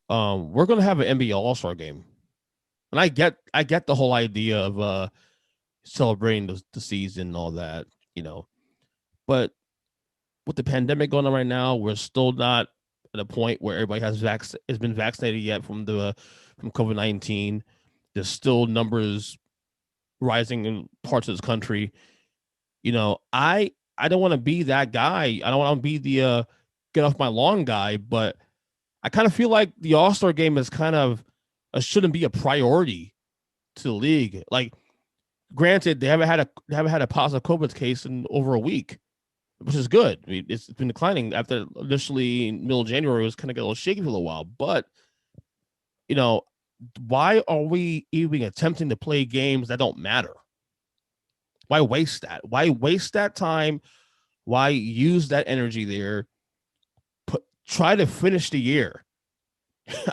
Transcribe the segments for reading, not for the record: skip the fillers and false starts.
we're gonna have an NBA All-Star game, and I get the whole idea of celebrating the season and all that, you know. But with the pandemic going on right now, we're still not at a point where everybody has been vaccinated yet from COVID-19. There's still numbers rising in parts of this country. I don't want to be that guy. I don't want to be the get off my lawn guy, but I kind of feel like the All-Star game is kind of shouldn't be a priority to the league. Like, granted, they haven't had a positive COVID case in over a week, which is good. I mean, it's been declining after initially middle of January. It was kind of get a little shaky for a little while, but you know, why are we even attempting to play games that don't matter? Why waste that? Why waste that time? Why use that energy there? Try to finish the year.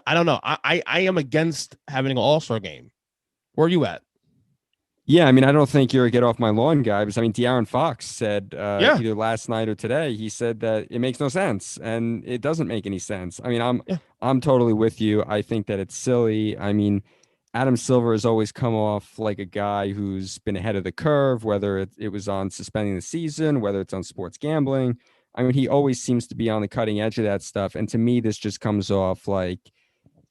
I don't know. I am against having an All-Star game. Where are you at? Yeah, I mean, I don't think you're a get off my lawn guy, because I mean, De'Aaron Fox said Yeah, either last night or today, he said that it makes no sense, and it doesn't make any sense. I mean, yeah. I'm totally with you. I think that it's silly. I mean, Adam Silver has always come off like a guy who's been ahead of the curve, whether it was on suspending the season, whether it's on sports gambling. I mean, he always seems to be on the cutting edge of that stuff. And to me, this just comes off like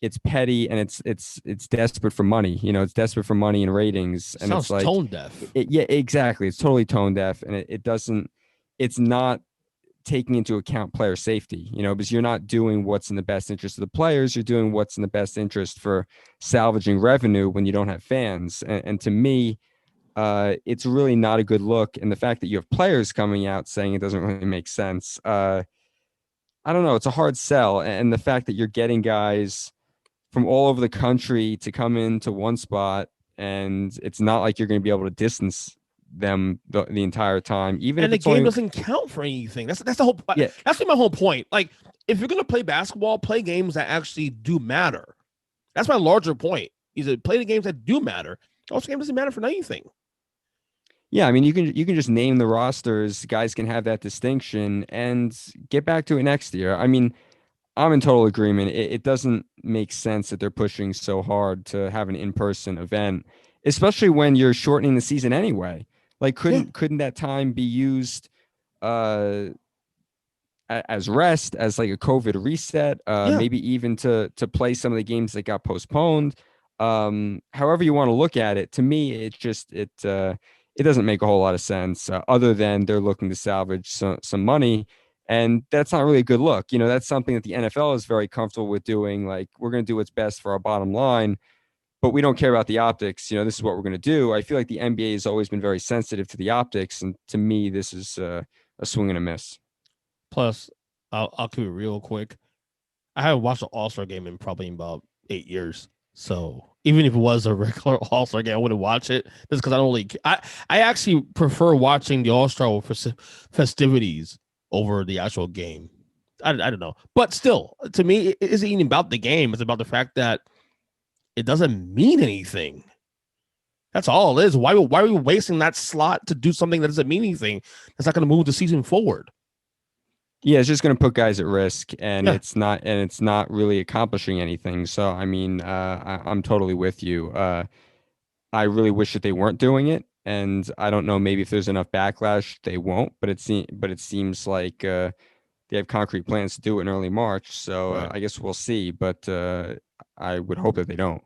it's petty, and it's desperate for money. It's desperate for money and ratings. And it's Sounds like, tone deaf. yeah, exactly. It's totally tone deaf, and it doesn't, it's not taking into account player safety, because you're not doing what's in the best interest of the players. You're doing what's in the best interest for salvaging revenue when you don't have fans. And to me, it's really not a good look. And the fact that you have players coming out saying it doesn't really make sense, I don't know. It's a hard sell. And the fact that you're getting guys from all over the country to come into one spot, and it's not like you're going to be able to distance them the entire time, even And if the it's game only, doesn't count for anything. That's the whole. yeah, That's my whole point. Like, if you're gonna play basketball, play games that actually do matter. That's my larger point. Is to play the games that do matter. Also, game doesn't matter for anything. yeah. I mean, you can just name the rosters. Guys can have that distinction and get back to it next year. I mean, I'm in total agreement. It doesn't make sense that they're pushing so hard to have an in-person event, especially when you're shortening the season anyway. Like, Yeah, couldn't that time be used uh as rest, as like a COVID reset, yeah. maybe even to play some of the games that got postponed. However you want to look at it, to me, it doesn't make a whole lot of sense, other than they're looking to salvage some money. And that's not really a good look. That's something that the NFL is very comfortable with doing. Like, we're going to do what's best for our bottom line, but we don't care about the optics. This is what we're going to do. I feel like the NBA has always been very sensitive to the optics. And to me, this is a swing and a miss. Plus, I'll keep it real quick. I haven't watched an All Star game in probably about 8 years. So even if it was a regular All Star game, I wouldn't watch it just because I don't really. I actually prefer watching the All Star festivities over the actual game. I don't know, but still, to me, it isn't even about the game. It's about the fact that it doesn't mean anything. That's all it is. Why are we wasting that slot to do something that doesn't mean anything? That's not going to move the season forward. Yeah, it's just going to put guys at risk, and Yeah, it's not really accomplishing anything. So, I mean, I'm totally with you. I really wish that they weren't doing it, and I don't know, maybe if there's enough backlash, they won't. But it seems like they have concrete plans to do it in early March. So right. I guess we'll see. But I would hope that they don't.